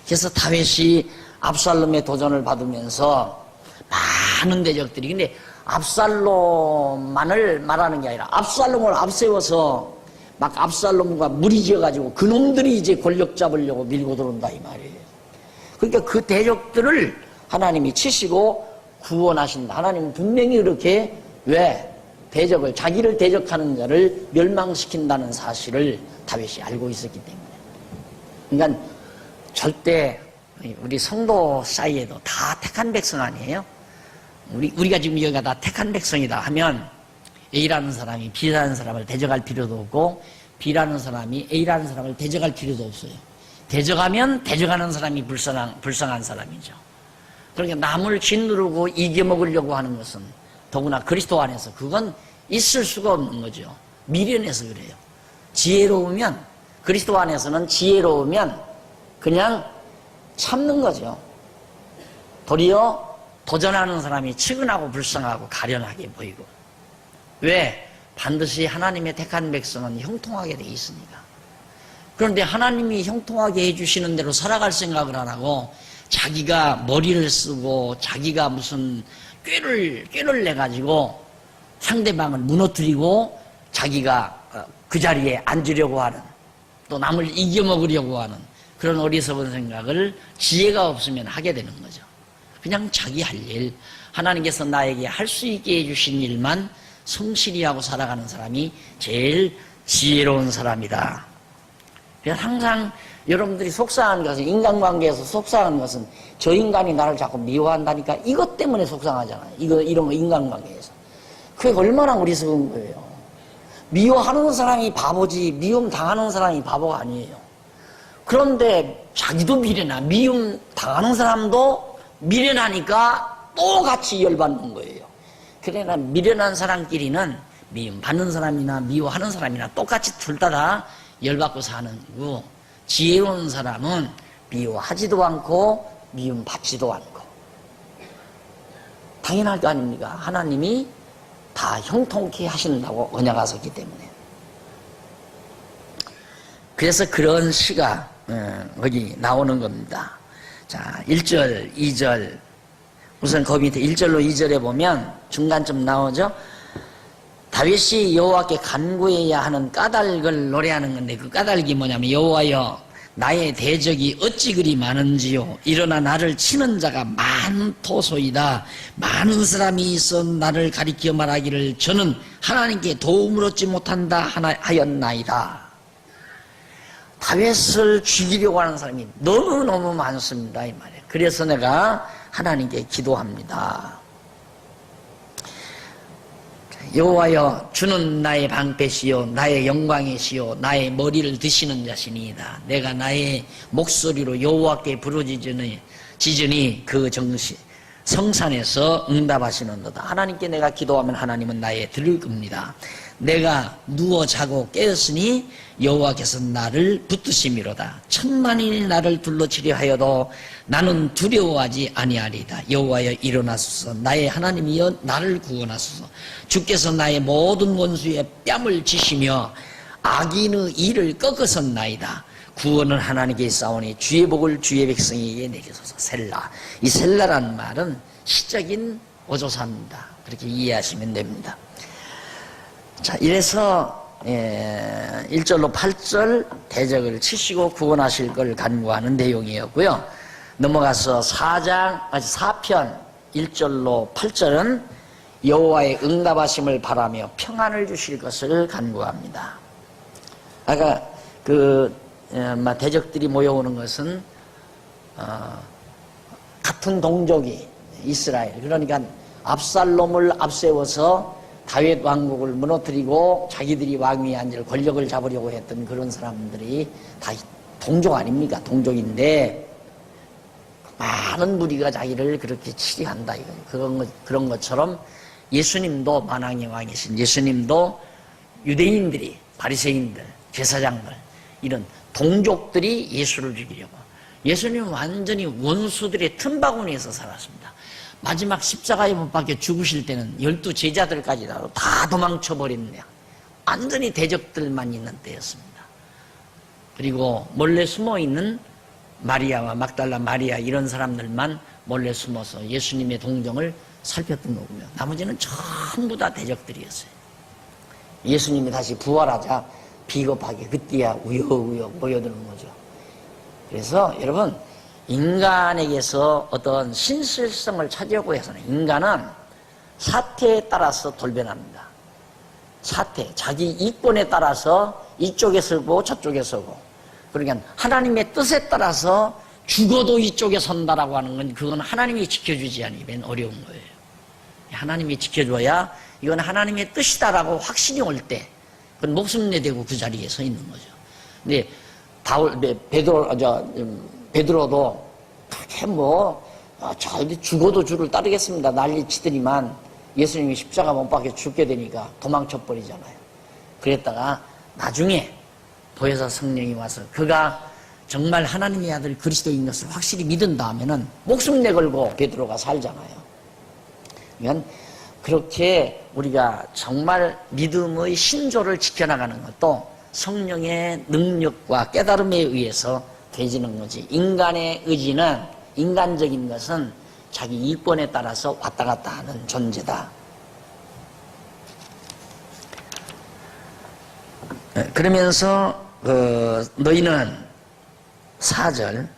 그래서 다윗이 압살롬의 도전을 받으면서 많은 대적들이, 근데 압살롬만을 말하는 게 아니라 압살롬을 앞세워서 막 압살롬과 무리지어가지고 그놈들이 이제 권력 잡으려고 밀고 들어온다 이 말이에요. 그러니까 그 대적들을 하나님이 치시고 구원하신다. 하나님은 분명히 그렇게 왜 대적을, 자기를 대적하는 자를 멸망시킨다는 사실을 다윗이 알고 있었기 때문에. 그러니까 절대 우리 성도 사이에도 다 택한 백성 아니에요? 우리가 지금 여기가 다 택한 백성이다 하면 A라는 사람이 B라는 사람을 대적할 필요도 없고 B라는 사람이 A라는 사람을 대적할 필요도 없어요. 대적하면 대적하는 사람이 불쌍한 사람이죠. 그러니까 남을 짓누르고 이겨먹으려고 하는 것은 더구나 그리스도 안에서 그건 있을 수가 없는 거죠. 미련해서 그래요. 지혜로우면, 그리스도 안에서는 지혜로우면 그냥 참는 거죠. 도리어 도전하는 사람이 측은하고 불쌍하고 가련하게 보이고. 왜? 반드시 하나님의 택한 백성은 형통하게 돼 있으니까. 그런데 하나님이 형통하게 해주시는 대로 살아갈 생각을 안 하고 자기가 머리를 쓰고 자기가 무슨 꾀를 내가지고 상대방을 무너뜨리고 자기가 그 자리에 앉으려고 하는, 또 남을 이겨먹으려고 하는 그런 어리석은 생각을 지혜가 없으면 하게 되는 거죠. 그냥 자기 할 일, 하나님께서 나에게 할 수 있게 해주신 일만 성실히 하고 살아가는 사람이 제일 지혜로운 사람이다. 그래서 항상 여러분들이 속상한 것은, 인간관계에서 속상한 것은 저 인간이 나를 자꾸 미워한다니까 이것 때문에 속상하잖아요. 이런 거 인간관계에서. 그게 얼마나 어리석은 거예요. 미워하는 사람이 바보지 미움 당하는 사람이 바보가 아니에요. 그런데 자기도 미련하, 미움 당하는 사람도 미련하니까 또 같이 열받는 거예요. 그러나 미련한 사람끼리는 미움 받는 사람이나 미워하는 사람이나 똑같이 둘 다 열받고 사는 거고, 지혜로운 사람은 미워하지도 않고 미움 받지도 않고. 당연할 거 아닙니까? 하나님이 다 형통케 하신다고 언약하셨기 때문에. 그래서 그런 시가 여기 나오는 겁니다. 자, 1절, 2절. 우선 그 밑에 1절로 2절에 보면 중간쯤 나오죠. 다윗이 여호와께 간구해야 하는 까닭을 노래하는 건데, 그 까닭이 뭐냐면, 여호와여 나의 대적이 어찌 그리 많은지요. 일어나 나를 치는 자가 많도소이다. 많은 사람이 있어 나를 가리켜 말하기를 저는 하나님께 도움을 얻지 못한다 하였나이다. 다윗을 죽이려고 하는 사람이 너무너무 많습니다 이 말이에요. 그래서 내가 하나님께 기도합니다. 여호와여 주는 나의 방패시요 나의 영광이시요 나의 머리를 드시는 자시니이다. 내가 나의 목소리로 여호와께 부르짖으니 그 성산에서 응답하시는도다. 하나님께 내가 기도하면 하나님은 나의 들을 겁니다. 내가 누워 자고 깨었으니 여호와께서 나를 붙드심이로다. 천만인이 나를 둘러치려 하여도 나는 두려워하지 아니하리이다. 여호와여 일어나소서. 나의 하나님이여 나를 구원하소서. 주께서 나의 모든 원수의 뺨을 치시며 악인의 일을 꺾으셨나이다. 구원은 하나님께 있사오니 주의 복을 주의 백성에게 내리소서. 셀라. 이 셀라라는 말은 시적인 어조사입니다. 그렇게 이해하시면 됩니다. 자, 이래서 1절로 8절 대적을 치시고 구원하실 걸 간구하는 내용이었고요. 넘어가서 4편 1절로 8절은 여호와의 응답하심을 바라며 평안을 주실 것을 간구합니다. 아까 대적들이 모여오는 것은 같은 동족이 이스라엘, 그러니까 압살롬을 앞세워서 다윗 왕국을 무너뜨리고 자기들이 왕위에 앉을 권력을 잡으려고 했던 그런 사람들이 다 동족 아닙니까? 동족인데 많은 무리가 자기를 그렇게 치리한다. 그런 것처럼 예수님도 만왕의 왕이신 예수님도 유대인들이, 바리새인들, 제사장들, 이런 동족들이 예수를 죽이려고. 예수님은 완전히 원수들의 틈바구니에서 살았습니다. 마지막 십자가에 못 박혀 죽으실 때는 12 제자들까지도 다 도망쳐버렸네요. 완전히 대적들만 있는 때였습니다. 그리고 몰래 숨어있는 마리아와 막달라 마리아 이런 사람들만 몰래 숨어서 예수님의 동정을 살폈던 거고요. 나머지는 전부 다 대적들이었어요. 예수님이 다시 부활하자 비겁하게 그때야 우여우여 모여드는 거죠. 그래서 여러분, 인간에게서 어떤 신실성을 찾으려고 해서는 인간은 사태에 따라서 돌변합니다. 사태, 자기 이권에 따라서 이쪽에 서고 저쪽에 서고, 그러니까 하나님의 뜻에 따라서 죽어도 이쪽에 선다라고 하는 건 그건 하나님이 지켜주지 않으면 어려운 거예요. 하나님이 지켜줘야 이건 하나님의 뜻이다라고 확신이 올 때 그건 목숨 내대고 그 자리에 서 있는 거죠. 근데 베드로도 그렇게 죽어도 주를 따르겠습니다 난리 치더니만 예수님이 십자가 못 박혀 죽게 되니까 도망쳐 버리잖아요. 그랬다가 나중에 보혜사 성령이 와서 그가 정말 하나님의 아들 그리스도인 것을 확실히 믿은 다음에는 목숨 내걸고 베드로가 살잖아요. 그러니까 그렇게 우리가 정말 믿음의 신조를 지켜나가는 것도 성령의 능력과 깨달음에 의해서 되지는 거지. 인간의 의지는, 인간적인 것은 자기 이권에 따라서 왔다 갔다 하는 존재다. 그러면서 너희는 4절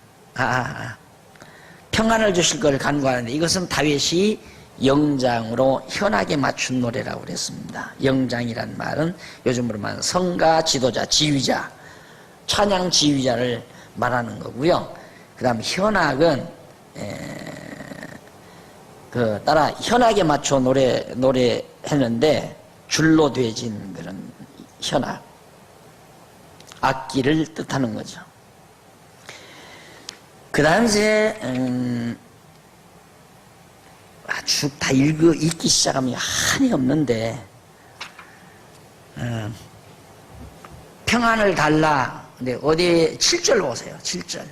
평안을 주실 걸 간구하는데, 이것은 다윗이 영장으로 현악에 맞춘 노래라고 그랬습니다. 영장이란 말은 요즘으로 말하면 성가, 지도자, 지휘자, 찬양 지휘자를 말하는 거고요. 그 다음 현악은 따라 현악에 맞춰 노래했는데 줄로 되어진 그런 현악, 악기를 뜻하는 거죠. 그 다음 이제 쭉 다 읽기 시작하면 한이 없는데, 평안을 달라. 근데 어디 7절 보세요. 7절.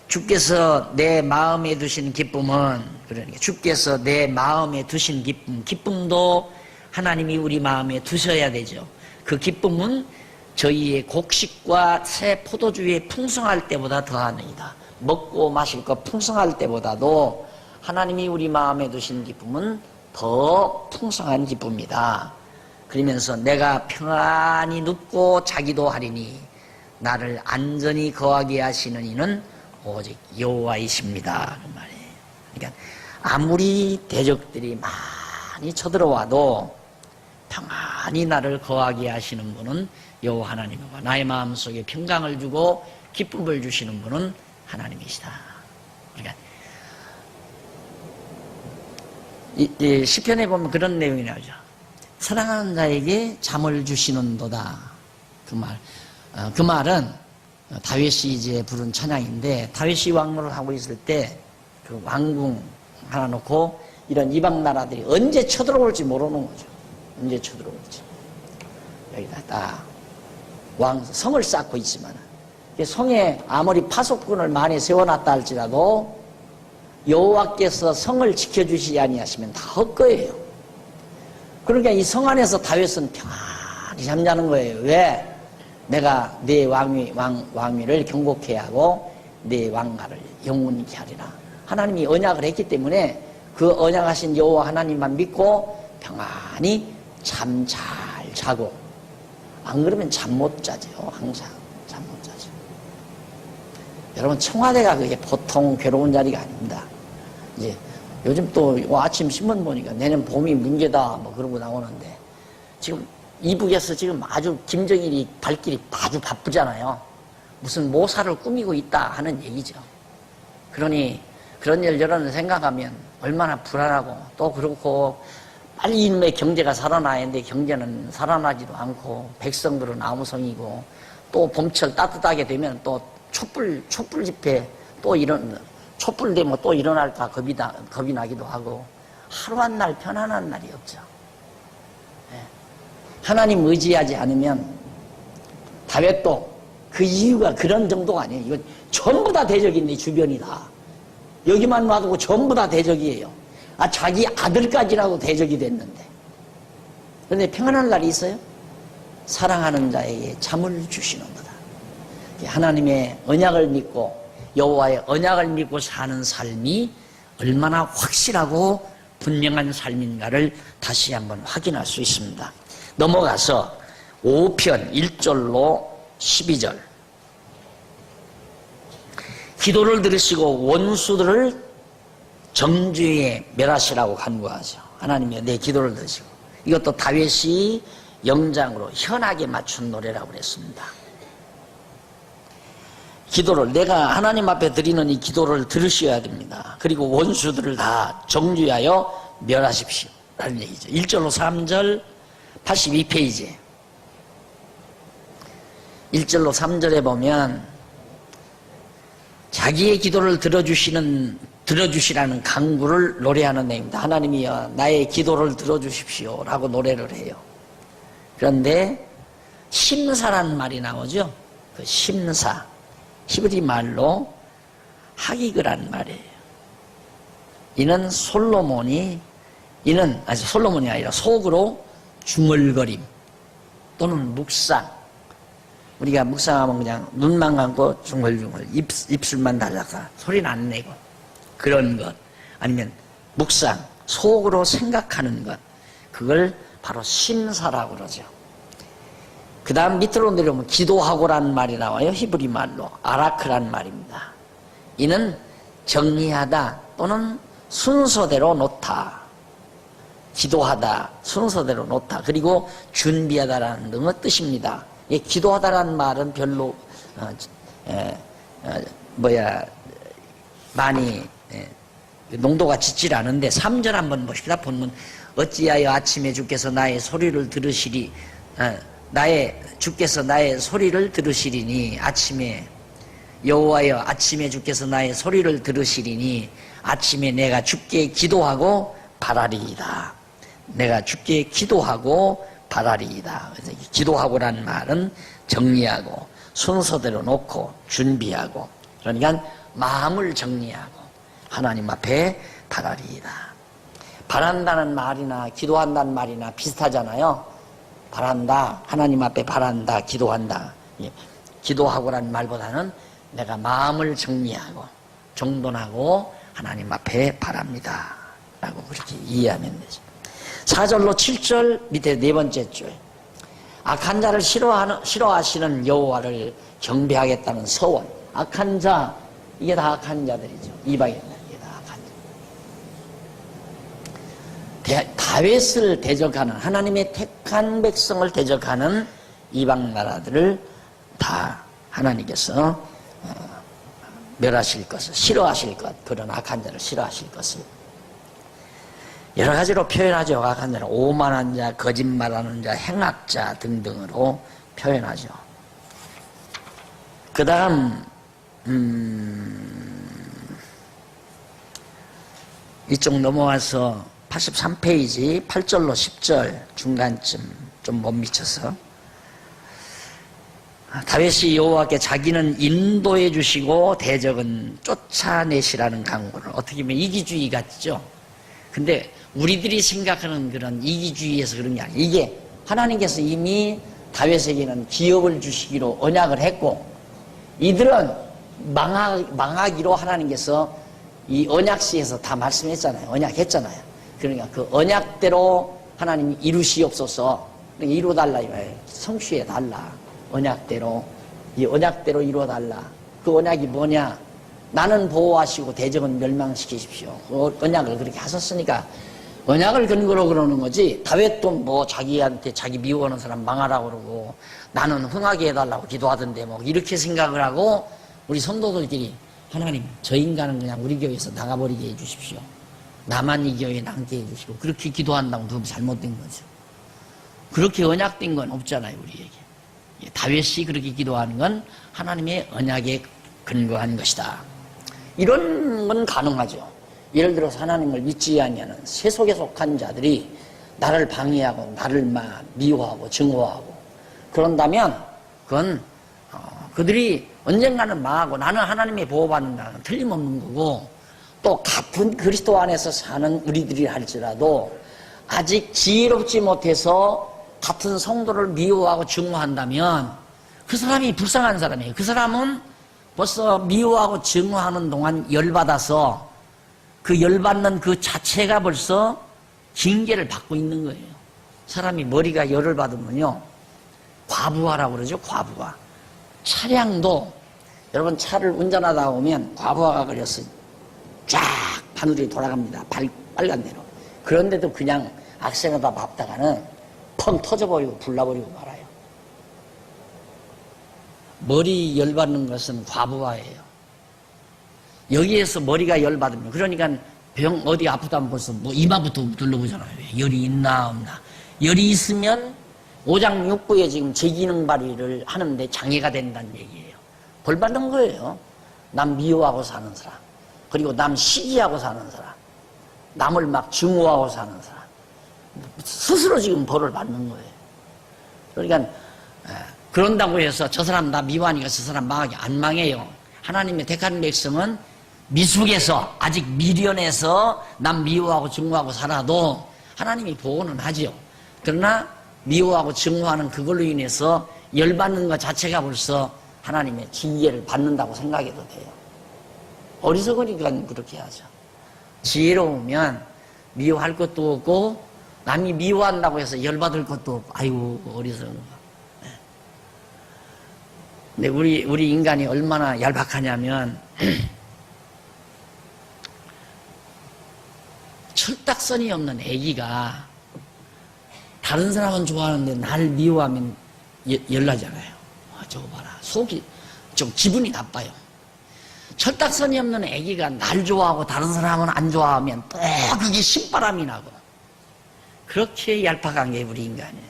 주께서 내 마음에 두신 기쁨은, 그러니까 주께서 내 마음에 두신 기쁨도 하나님이 우리 마음에 두셔야 되죠. 그 기쁨은 저희의 곡식과 새 포도주에 풍성할 때보다 더하느니라. 먹고 마실 것 풍성할 때보다도 하나님이 우리 마음에 두신 기쁨은 더 풍성한 기쁨이다. 그러면서 내가 평안히 눕고 자기도 하리니 나를 안전히 거하게 하시는 이는 오직 여호와이십니다. 그 말이에요. 그러니까 아무리 대적들이 많이 쳐들어와도 평안히 나를 거하게 하시는 분은 여호와 하나님이고, 나의 마음속에 평강을 주고 기쁨을 주시는 분은 하나님이시다. 그러니까 이 시편에 보면 그런 내용이 나오죠. 사랑하는 자에게 잠을 주시는도다. 그 말은 다윗이 이제 부른 찬양인데, 다윗이 왕노를 하고 있을 때 그 왕궁 하나 놓고 이런 이방 나라들이 언제 쳐들어올지 모르는 거죠. 언제 쳐들어올지. 여기다 딱 성을 쌓고 있지만, 성에 아무리 파수꾼을 많이 세워놨다 할지라도 여호와께서 성을 지켜주시지 아니하시면 다 헛거예요. 그러니까 이 성 안에서 다윗은 평안히 잠자는 거예요. 왜? 내가 내 왕위를 경고케 하고 내 왕가를 영원히 하리라. 하나님이 언약을 했기 때문에 그 언약하신 여호와 하나님만 믿고 평안히 잠 잘 자고, 안 그러면 잠 못 자죠. 항상 잠 못 자죠. 여러분, 청와대가 그게 보통 괴로운 자리가 아닙니다. 이제 요즘 또 아침 신문 보니까 내년 봄이 문제다 뭐 그러고 나오는데, 지금 이북에서 지금 아주 김정일이 발길이 아주 바쁘잖아요. 무슨 모사를 꾸미고 있다 하는 얘기죠. 그러니 그런 일들을 생각하면 얼마나 불안하고, 또 그렇고 빨리 이놈의 경제가 살아나야 하는데 경제는 살아나지도 않고, 백성들은 아무성이고, 또 봄철 따뜻하게 되면 또 촛불 집회, 또 이런 촛불 되면 또 일어날까 겁이 나기도 하고 하루 한 날 편안한 날이 없죠. 예. 하나님 의지하지 않으면 다윗도 그 이유가 그런 정도가 아니에요. 이건 전부 다 대적인데 주변이 다. 여기만 놔두고 전부 다 대적이에요. 자기 아들까지라도 대적이 됐는데. 그런데 평안한 날이 있어요? 사랑하는 자에게 잠을 주시는 거다. 하나님의 언약을 믿고 여호와의 언약을 믿고 사는 삶이 얼마나 확실하고 분명한 삶인가를 다시 한번 확인할 수 있습니다. 넘어가서 5편 1절로 12절. 기도를 들으시고 원수들을 정죄에 멸하시라고 간구하죠. 하나님이 내 기도를 들으시고. 이것도 다윗이 영장으로 현악에 맞춘 노래라고 그랬습니다. 기도를 내가 하나님 앞에 드리는 이 기도를 들으셔야 됩니다. 그리고 원수들을 다 정죄하여 멸하십시오 라는 얘기죠. 1절로 3절 82페이지 1절로 3절에 보면 자기의 기도를 들어주시라는 간구를 노래하는 내용입니다. 하나님이여 나의 기도를 들어주십시오 라고 노래를 해요. 그런데 심사란 말이 나오죠. 그 심사 히브리 말로 하기그란 말이에요. 이는 솔로몬이 아니라 속으로 중얼거림 또는 묵상. 우리가 묵상하면 그냥 눈만 감고 중얼중얼 입술만 달라가 소리는 안 내고 그런 것, 아니면 묵상 속으로 생각하는 것, 그걸 바로 심사라고 그러죠. 그 다음 밑으로 내려오면 기도하고라는 말이 나와요. 히브리 말로 아라크란 말입니다. 이는 정리하다 또는 순서대로 놓다, 기도하다, 순서대로 놓다, 그리고 준비하다라는 등의 뜻입니다. 기도하다라는 말은 별로 많이 농도가 짙질 않은데 3절 한번 보십시다. 본문 어찌하여 아침에 주께서 나의 소리를 들으시리 주께서 나의 소리를 들으시리니 아침에 여호와여 아침에 주께서 나의 소리를 들으시리니 아침에 내가 주께 기도하고 바라리이다. 내가 주께 기도하고 바라리이다. 그래서 기도하고라는 말은 정리하고 순서대로 놓고 준비하고, 그러니까 마음을 정리하고 하나님 앞에 바라리이다. 바란다는 말이나 기도한다는 말이나 비슷하잖아요. 바란다, 하나님 앞에 바란다, 기도한다. 기도하고라는 말보다는 내가 마음을 정리하고 정돈하고 하나님 앞에 바랍니다 라고 그렇게 이해하면 되죠. 4절로 7절 밑에 네 번째 줄, 악한 자를 싫어하시는 여호와를 경배하겠다는 서원. 악한 자, 이게 다 악한 자들이죠. 이방인들, 이게 다 악한 자. 다윗을 대적하는, 하나님의 택한 백성을 대적하는 이방 나라들을 다 하나님께서 멸하실 것을, 싫어하실 것, 그런 악한 자를 싫어하실 것을 여러 가지로 표현하죠. 악한 자는 오만한 자, 거짓말하는 자, 행악자 등등으로 표현하죠. 그 다음 이쪽 넘어와서 83페이지 8절로 10절 중간쯤 좀 못 미쳐서, 다윗이 여호와께 자기는 인도해 주시고 대적은 쫓아내시라는 강구를, 어떻게 보면 이기주의 같죠. 근데 우리들이 생각하는 그런 이기주의에서 그런 게 아니에요. 이게 하나님께서 이미 다윗에게는 기업을 주시기로 언약을 했고, 이들은 망하기로 하나님께서 이 언약시에서 다 말씀했잖아요. 언약했잖아요. 그러니까 그 언약대로 하나님이 이루시옵소서. 그러니까 이루어달라 이거예요. 성취해달라. 언약대로, 이 언약대로 이루어달라. 그 언약이 뭐냐? 나는 보호하시고 대적은 멸망시키십시오. 그 언약을 그렇게 하셨으니까 언약을 근거로 그러는 거지. 다윗도 뭐 자기한테 자기 미워하는 사람 망하라고 그러고 나는 흥하게 해달라고 기도하던데 뭐 이렇게 생각을 하고, 우리 성도들끼리 하나님 저 인간은 그냥 우리 교회에서 나가버리게 해주십시오. 나만 이 교회에 남게 해주시고, 그렇게 기도한다고 너무 잘못된 거죠. 그렇게 언약된 건 없잖아요, 우리에게. 다윗이 그렇게 기도하는 건 하나님의 언약에 근거한 것이다. 이런 건 가능하죠. 예를 들어서 하나님을 믿지 아니하는 세속에 속한 자들이 나를 방해하고 나를 미워하고 증오하고 그런다면 그건 그들이 언젠가는 망하고 나는 하나님의 보호받는다는 틀림없는 거고, 또 같은 그리스도 안에서 사는 우리들이 할지라도 아직 지혜롭지 못해서 같은 성도를 미워하고 증오한다면 그 사람이 불쌍한 사람이에요. 그 사람은 벌써 미워하고 증오하는 동안 열받아서 그 열받는 그 자체가 벌써 징계를 받고 있는 거예요. 사람이 머리가 열을 받으면요, 과부하라고 그러죠. 과부하. 차량도 여러분 차를 운전하다 보면 과부하가 걸려서 쫙 바늘이 돌아갑니다. 빨간 대로. 그런데도 그냥 악셀에다 밟다가는 펑 터져버리고 불나버리고 말아요. 머리 열받는 것은 과부하예요. 여기에서 머리가 열받으면, 그러니까 병 어디 아프다면 벌써 뭐 이마부터 둘러보잖아요. 열이 있나 없나. 열이 있으면 오장육부에 지금 제기능 발휘를 하는데 장애가 된다는 얘기예요. 벌 받는 거예요. 남 미워하고 사는 사람, 그리고 남 시기하고 사는 사람, 남을 막 증오하고 사는 사람, 스스로 지금 벌을 받는 거예요. 그러니까 그런다고 해서 저 사람 나 미워하니까 저 사람 망하게 안 망해요. 하나님의 택한 백성은 미숙에서 아직 미련해서 남 미워하고 증오하고 살아도 하나님이 보호는 하죠. 그러나 미워하고 증오하는 그걸로 인해서 열받는 것 자체가 벌써 하나님의 징계를 받는다고 생각해도 돼요. 어리석으니까 그렇게 하죠. 지혜로우면 미워할 것도 없고 남이 미워한다고 해서 열받을 것도 없고, 아이고 어리석은 거. 근데 우리 인간이 얼마나 얄팍하냐면 철딱선이 없는 애기가 다른 사람은 좋아하는데 나를 미워하면 열나잖아요. 저거 봐라. 속이 좀 기분이 나빠요. 철딱선이 없는 애기가 날 좋아하고 다른 사람은 안 좋아하면 또 그게 신바람이 나고, 그렇게 얄팍한 게 우리 인간이에요.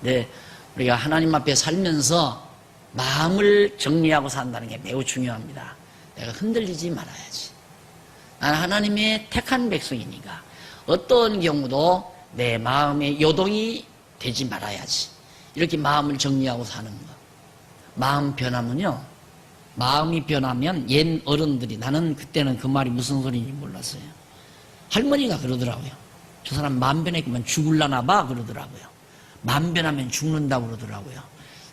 네, 우리가 하나님 앞에 살면서 마음을 정리하고 산다는 게 매우 중요합니다. 내가 흔들리지 말아야지. 나는 하나님의 택한 백성이니까 어떤 경우도 내 마음에 요동이 되지 말아야지. 이렇게 마음을 정리하고 사는 거. 마음 변하면요, 마음이 변하면 옛 어른들이, 나는 그때는 그 말이 무슨 소리인지 몰랐어요. 할머니가 그러더라고요. 저 사람 마음 변했구만 죽을라나 봐 그러더라고요. 마음 변하면 죽는다고 그러더라고요.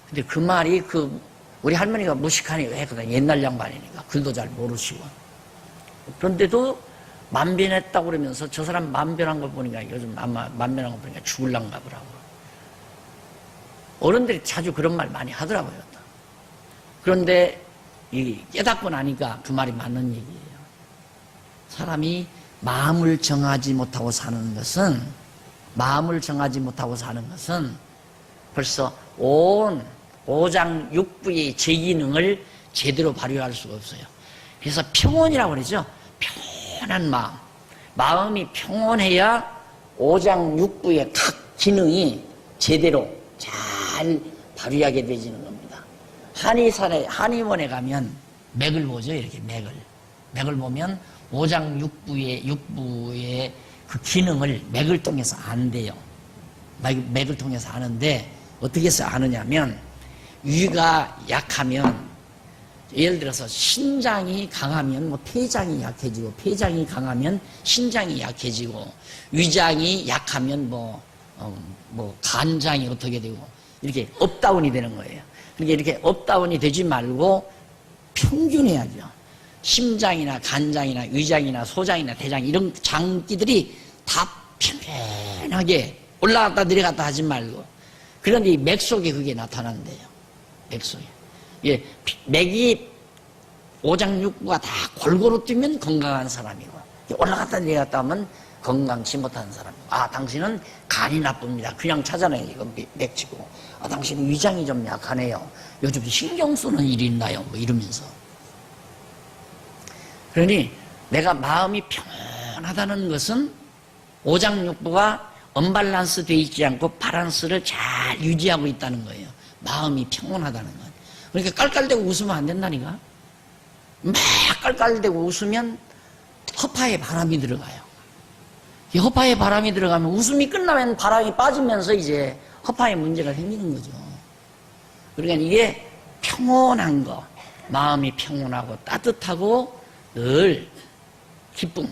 근데 그 말이 우리 할머니가 무식하니까 했거든. 옛날 양반이니까 글도 잘 모르시고. 그런데도 마음 변했다고 그러면서 저 사람 마음 변한 걸 보니까, 요즘 아마 마음 변한 걸 보니까 죽을란가 보라고. 어른들이 자주 그런 말 많이 하더라고요. 그런데 깨닫고 나니까 그 말이 맞는 얘기예요. 사람이 마음을 정하지 못하고 사는 것은 벌써 온 오장육부의 제기능을 제대로 발휘할 수가 없어요. 그래서 평온이라고 그러죠. 평온한 마음이 평온해야 오장육부의 각 기능이 제대로 잘 발휘하게 되지는 겁니다. 한의원에 가면 맥을 보죠. 이렇게 맥을 보면 오장육부의 그 기능을 맥을 통해서 안대요. 맥을 통해서 아는데, 어떻게 해서 아느냐면, 위가 약하면, 예를 들어서 신장이 강하면 뭐 폐장이 약해지고, 폐장이 강하면 신장이 약해지고, 위장이 약하면 뭐 간장이 어떻게 되고, 이렇게 업다운이 되는 거예요. 그러니까 이렇게 업다운이 되지 말고 평균해야죠. 심장이나 간장이나 위장이나 소장이나 대장, 이런 장기들이 다 평평하게 올라갔다 내려갔다 하지 말고. 그런데 이 맥 속에 그게 나타난대요. 맥 속에. 예, 맥이 오장육부가 다 골고루 뛰면 건강한 사람이고, 올라갔다 내려갔다 하면 건강치 못한 사람이고, 당신은 간이 나쁩니다. 그냥 찾아내요. 이거 맥치고. 당신은 위장이 좀 약하네요. 요즘 신경 쓰는 일이 있나요? 뭐 이러면서. 그러니 내가 마음이 평온하다는 것은 오장육부가 언밸런스 되어 있지 않고 바란스를 잘 유지하고 있다는 거예요. 마음이 평온하다는 건. 그러니까 깔깔대고 웃으면 안 된다니까. 막 깔깔대고 웃으면 허파에 바람이 들어가요. 이 허파에 바람이 들어가면 웃음이 끝나면 바람이 빠지면서 이제 허파에 문제가 생기는 거죠. 그러니까 이게 평온한 거, 마음이 평온하고 따뜻하고 늘 기쁨,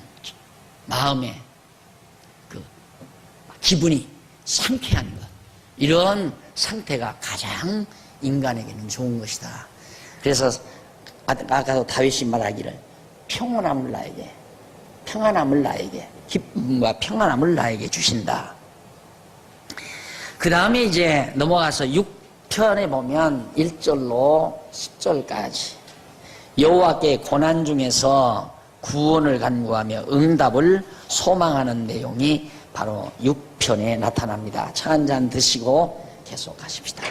마음에 그 기분이 상쾌한 것, 이런 상태가 가장 인간에게는 좋은 것이다. 그래서 아까도 다윗이 말하기를 평안함을 나에게 기쁨과 평안함을 나에게 주신다. 그 다음에 이제 넘어가서 6편에 보면 1절로 10절까지 여호와께 고난 중에서 구원을 간구하며 응답을 소망하는 내용이 바로 6편에 나타납니다. 차 한 잔 드시고 계속 하십시다.